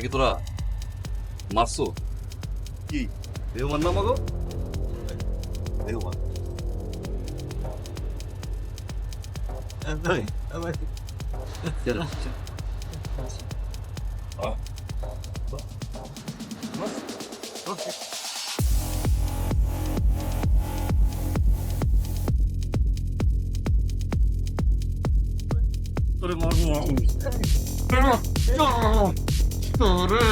নাকি তোরা মারছো? কি রেহমান না মাগো? রেহমান তোরে মারবো তোরে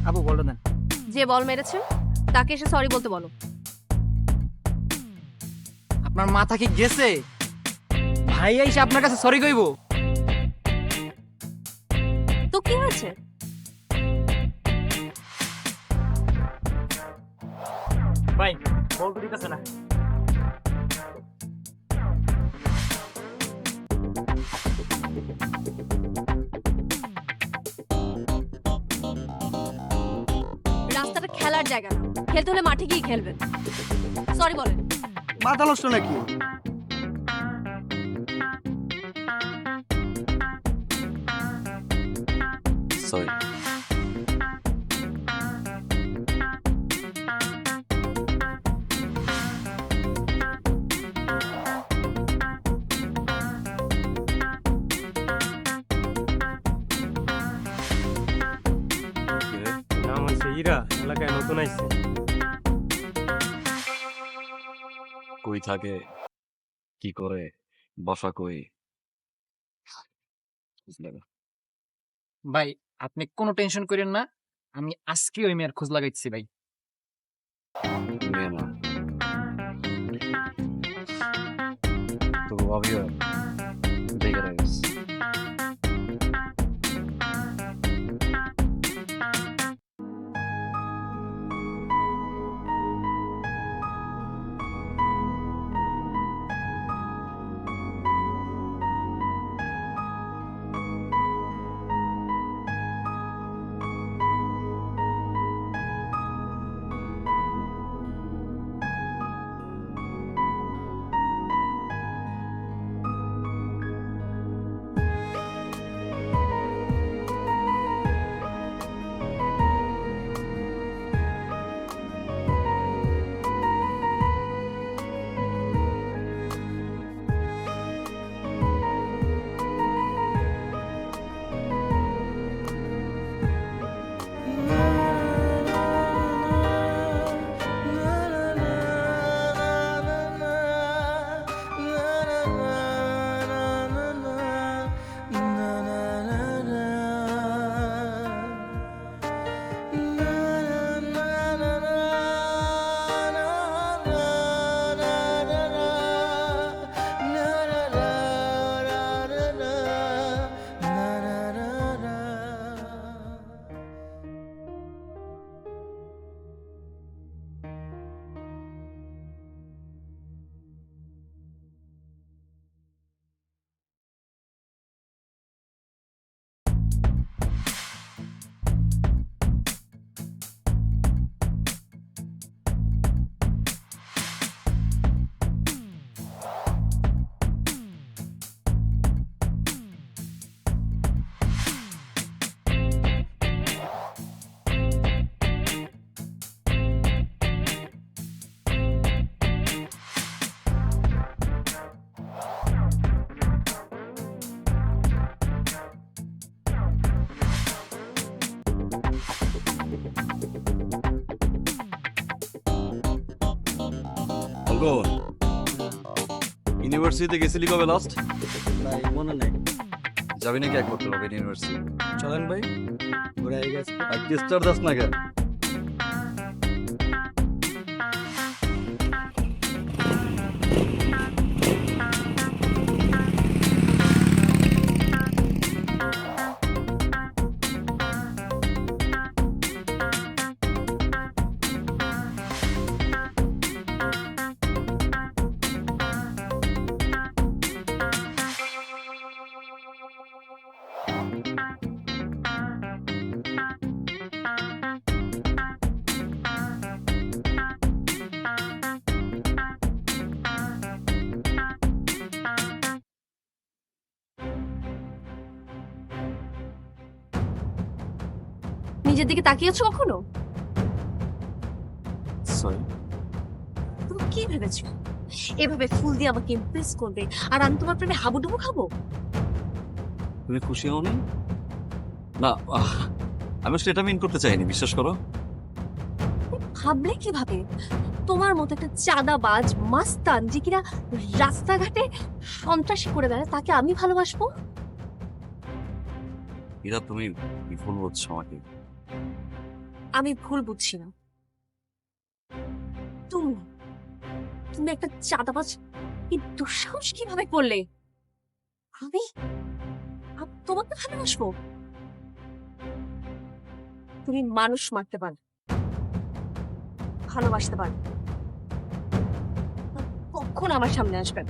আপু বলটা দেন। যে বল মেরেছে তাকে এসে সরি বলতে বলো। আপনার মাথা কি গেছে? ভাই এসে আপনার কাছে সরি কইবো? তো কি হয়েছে? ভাই বল তো দিতেছে না। রাস্তাটা খেলার জায়গা না, খেলতে হলে মাঠে গিয়ে খেলবেন। সরি বলেন। মাথা নষ্ট নাকি? সরি। নাম হচ্ছে ইরা, এলাকায় নতুন আইছে। কই থাকে, কি করে, বসা কই? ভাই আপনি কোনো টেনশন করেন না, আমি আজকে ওই মেয়ের খোঁজ লাগাইছি ভাই। মেয়ে না তো ভাবিও দেখে রাখিস। অঙ্কন, ইউনিভার্সিটিতে গেছিলি কবে লাস্ট? ভাই মনে নাই। যাবি নাকি এক করতে হবে ইউনিভার্সিটি? চলেন ভাই, ঘুরে গেছে। আর টেস্টার দাস না কেন? নিজের দিকে তাকিয়েছো কখনো? সরি। তুমি কি ভেবেছো এভাবে ফুল দিয়ে আমাকে ইমপ্রেস করবে আর আমি তোমার প্রেমে হাবুডুবু খাবো? তুমি খুশি হওনি? না, আমি আসলে এটা মিন করতে চাইনি, বিশ্বাস করো। ভাবলে কিভাবে তোমার মতো একটা চাঁদাবাজ মাস্তান যে কিনা রাস্তাঘাটে সন্ত্রাসী করে বেড়ায় তাকে আমি ভালোবাসবো? এরা তুমি ভুল বলছো আমাকে। আমি ভুল বুঝছি না। তুমি তুমি একটা চাঁদাবাজ এই দুঃসাহস কিভাবে করলে? আমি আমি তোমাকে ভালোবাসবো? তুমি মানুষ মারতে পারো, ভালোবাসতে পারো, কখন আমার সামনে আসবেন?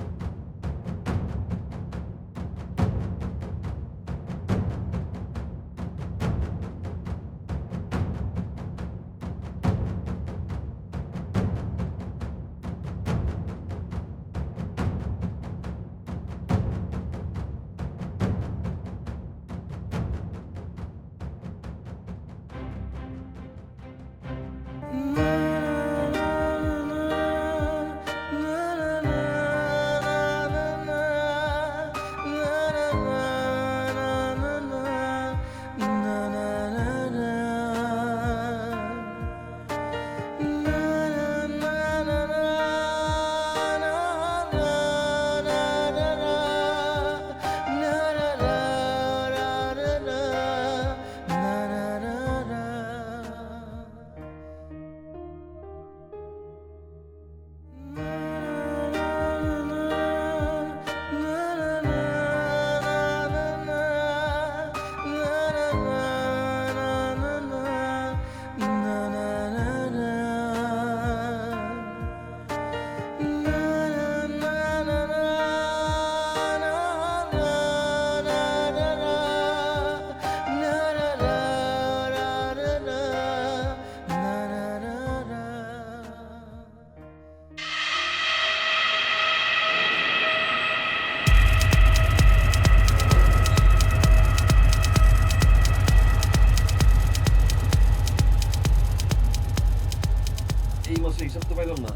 এই মাসে হিসাব তো পাইলাম না।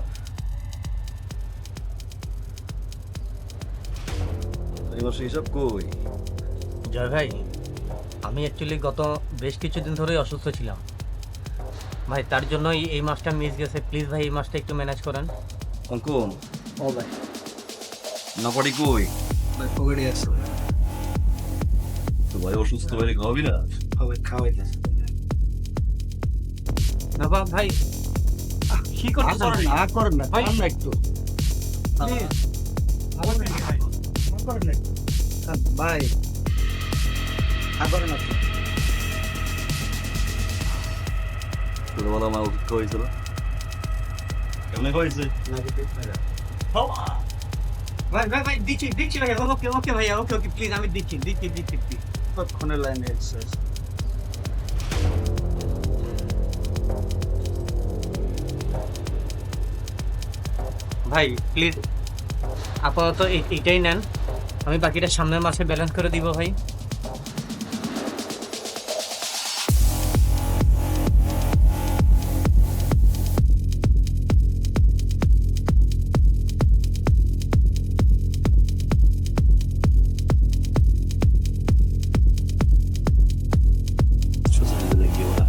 এই মাসে হিসাব কই? জয় ভাই, আমি অ্যাকচুয়ালি গত বেশ কিছুদিন ধরেই অসুস্থ ছিলাম ভাই, তার জন্যই এই মাসটা মিস গেছে। প্লিজ ভাই এই মাসটা একটু ম্যানেজ করেন। অঙ্কন, ও ভাই, নাপারি কই? ভাই পকেটে আছে। তো ভাই অসুস্থ ভাই খাওয়াবি না? হবে খাওয়াইতে না বা ভাই, কি করতেছেন? না করেন না ভাই, আমরা একটু প্লিজ আমার ভাই করেন না ভাই, করেন না। ছোটবেলা আমার ওষুধ খাওয়াইছিল, কেমনে খাওয়াইছে? ভাই ভাই ভাই দিচ্ছি দিচ্ছি ভাই, ওকে ওকে ভাইয়া, ওকে ওকে প্লিজ, আমি দিচ্ছি দিচ্ছি দিচ্ছি প্লিজ। কতক্ষণের লাইনে এসেছে? ভাই প্লিজ আপাতত এইটাই নেন, আমি বাকিটা সামনের মাসে ব্যালেন্স করে দিব ভাই। সোশ্যাল মিডিয়ায় কি ওরা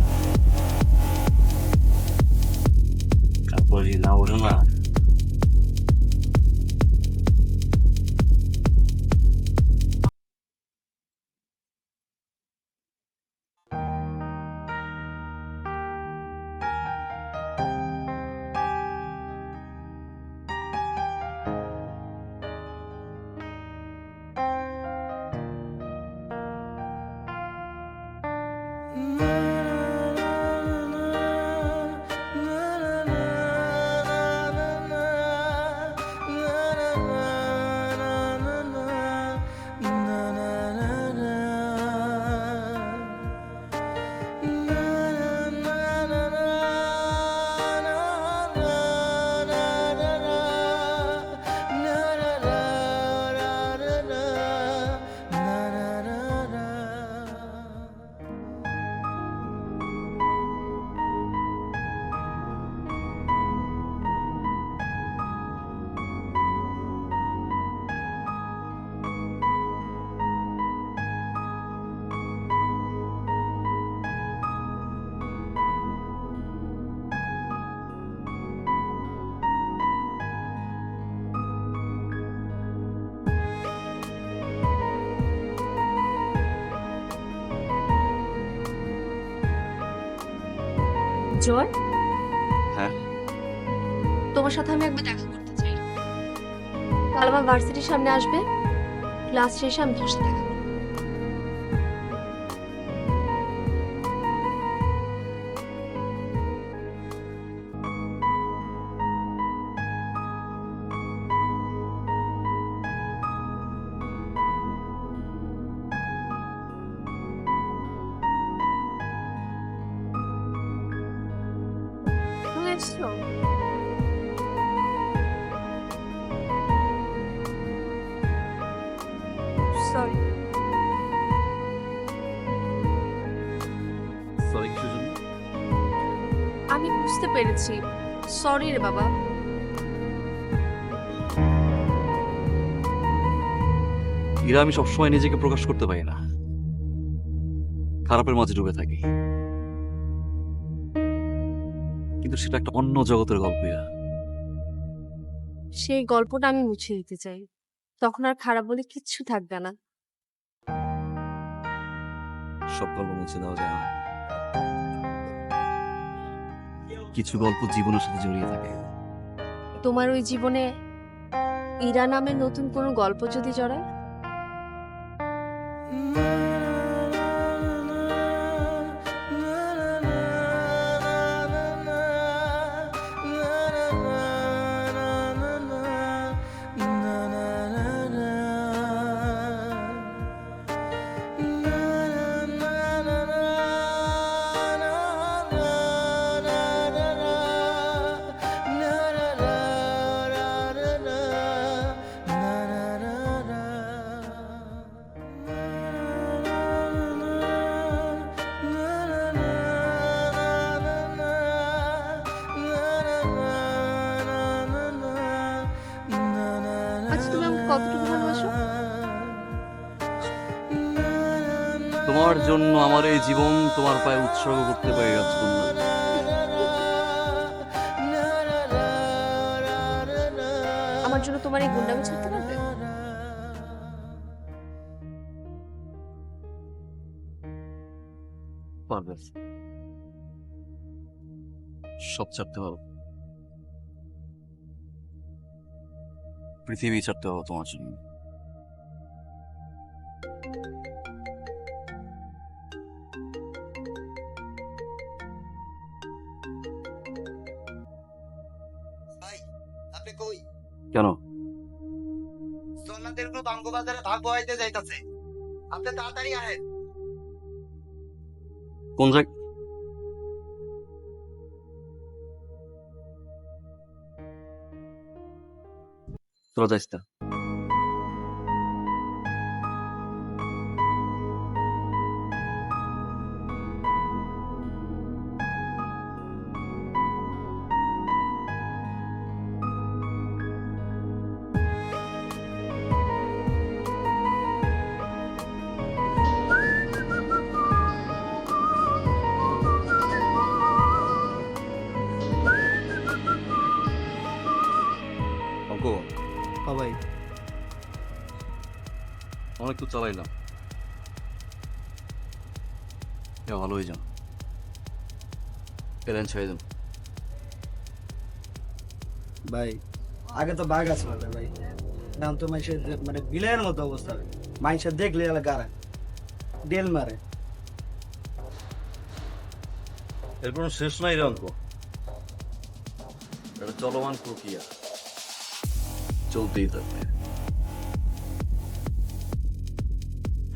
জয়, হ্যাঁ তোমার সাথে আমি একবার দেখা করতে চাই। কাল আমার ভার্সিটির সামনে আসবে, ক্লাস শেষে আমি তোমার সাথে দেখা করবো। তুমি এসছো? সরি। সরি কিসের জন্য? আমি বুঝতে পেরেছি, সরি রে বাবা। ইরা, আমি সবসময় নিজেকে প্রকাশ করতে পারি না, খারাপের মাঝে ডুবে থাকি, কিন্তু সেটা একটা অন্য জগতের গল্প। ইরা, সেই গল্পটা আমি মুছে দিতে চাই, তখন আর খারাপ বলে কিচ্ছু থাকবে না। সব গল্প মুছে দেওয়া যায় না, কিছু গল্প জীবনের সাথে জড়িয়ে থাকে। তোমার ওই জীবনে ইরা নামের নতুন কোনো গল্প যদি জড়ায়? আচ্ছা, তুমি আমাকে কতটুকু ভালোবাসো? তোমার জন্য আমার এই জীবন তোমার পায়ে উৎসর্গ করতে পারি রাজকন্যা। আমার জন্য তোমার এই গুন্ডামি ছাড়তে পারবে? পারবে, সব ছাড়তে পারো, পৃথিবী ছাড়তে পারো তোমার জন্য। আপনি কই? কেন? সোনাদের গ্রুপ আঙ্গবাজারে ভাগ বহাইতে যাইতাছে, আপনি তাড়াতাড়ি আহেন। কোন জায়গা? তোরা যাইস না। অঙ্ক ভাই অনেক তো চালাইলাম, ভালো হয়ে যান, প্যারেন্টস হয়ে যান। ভাই আগে তো বাঘ আসলো না ভাই, এখন তো মানুষের মানে বিলের মতো অবস্থা, মানুষের দেখলে এলা গাড়া ডেল মারে। এর কোনো শেষ নাই রে অঙ্ক, এটা চলমান প্রক্রিয়া, চলতেই থাকবে।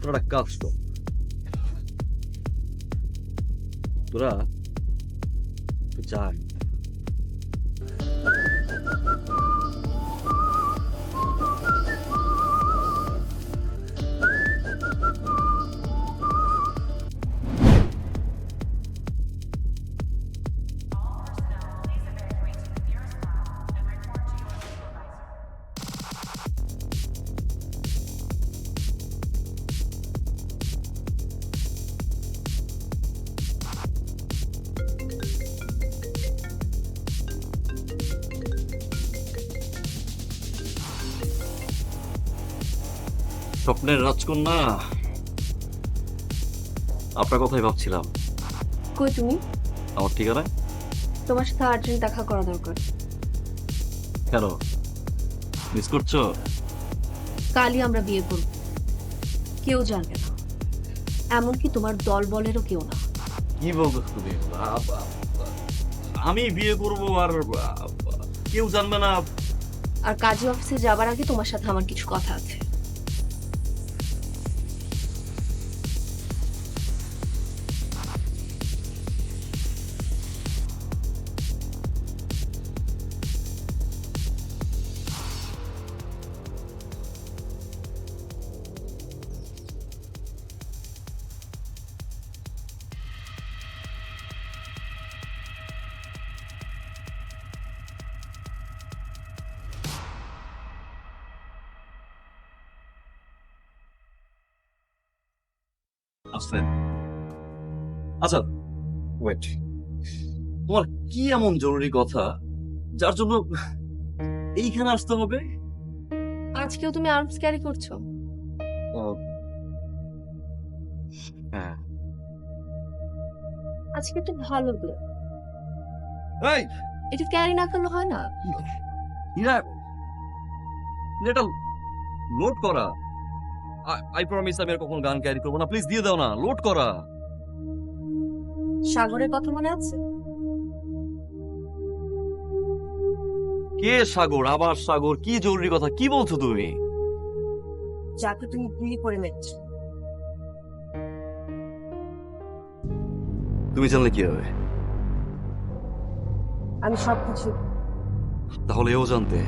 তোরা একটা কাজ কর, তোরা যা স্বপ্নের রাজকন্যা, আপনার কথাই ভাবছিলাম। কই তুমি? আমার ঠিকানায় তোমার সাথে আর্জেন্ট দেখা করা দরকার। কেন মিস করছো? কালই আমরা বিয়ে করব, কেউ জানবে না, এমনকি তোমার দল বলেরও কেউ না। কি বলছো তুমি? আমি বিয়ে করবো আর কেউ জানবে না? আর কাজী অফিসে যাবার আগে তোমার সাথে আমার কিছু কথা আছে। আসলেন? আচ্ছা ওয়েট, তোমার কি এমন জরুরি কথা যার জন্য এইখানে আসতে হবে? আজকেও তুমি আর্মস ক্যারি করছো? হ্যাঁ। আজকে একটু ভালো করে এই এটা ক্যারি না করলে হয় না। ইরা, এটা লোড করা। আই প্রমিস আমি আর কখনো গান ক্যারি করবো না, প্লিজ দিয়ে দাও না, লোড করা। সাগরের কথা মনে আছে? কে সাগর? আবার সাগর? কি জরুরি কথা, কি বলছো তুমি? যাকে তুমি বিয়ে করে নিচ্ছো। তুমি জানলে কি হবে? আমি সবকিছু তাহলে এও জানতে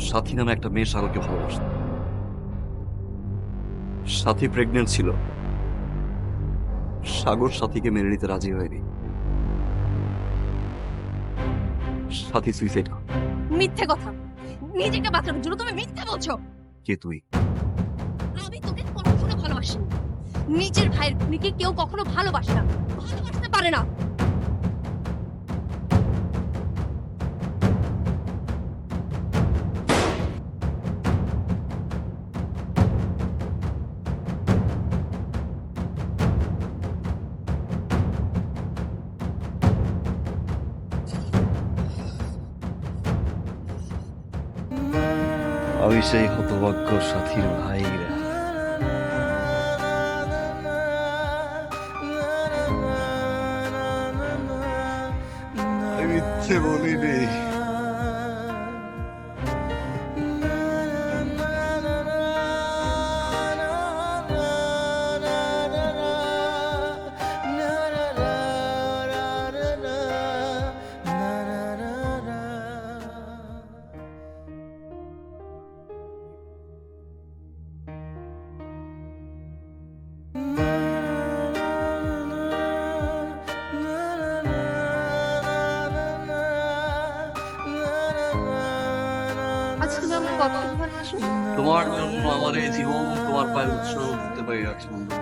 সাথী নামে একটা মেয়ে সাগরকে ভালোবাসত। সাথী প্রেগনেন্ট ছিল, সাগর সাথীকে মেনে নিতে রাজি হয়নি, সাথী সুইসাইড করে। মিথ্যে কথা, নিজেকে বাঁচানোর জন্য তুমি মিথ্যে বলছো। কে তুই? আমি তোকে কখনো ভালোবাসিনি। নিজের ভাইয়ের খুনিকে কেউ কখনো ভালোবাসে না, ভালোবাসতে পারে না। আমি সেই হতভাগ্য সাথীর ভাইরা। আমি মিথ্যে বলিনি। আচ্ছা তুমি আমার কতক্ষণ আসো? তোমার জন্য আমার এই জীবন তোমার পায়ে উৎসর্গ করতে পারি রাখছি বন্ধু।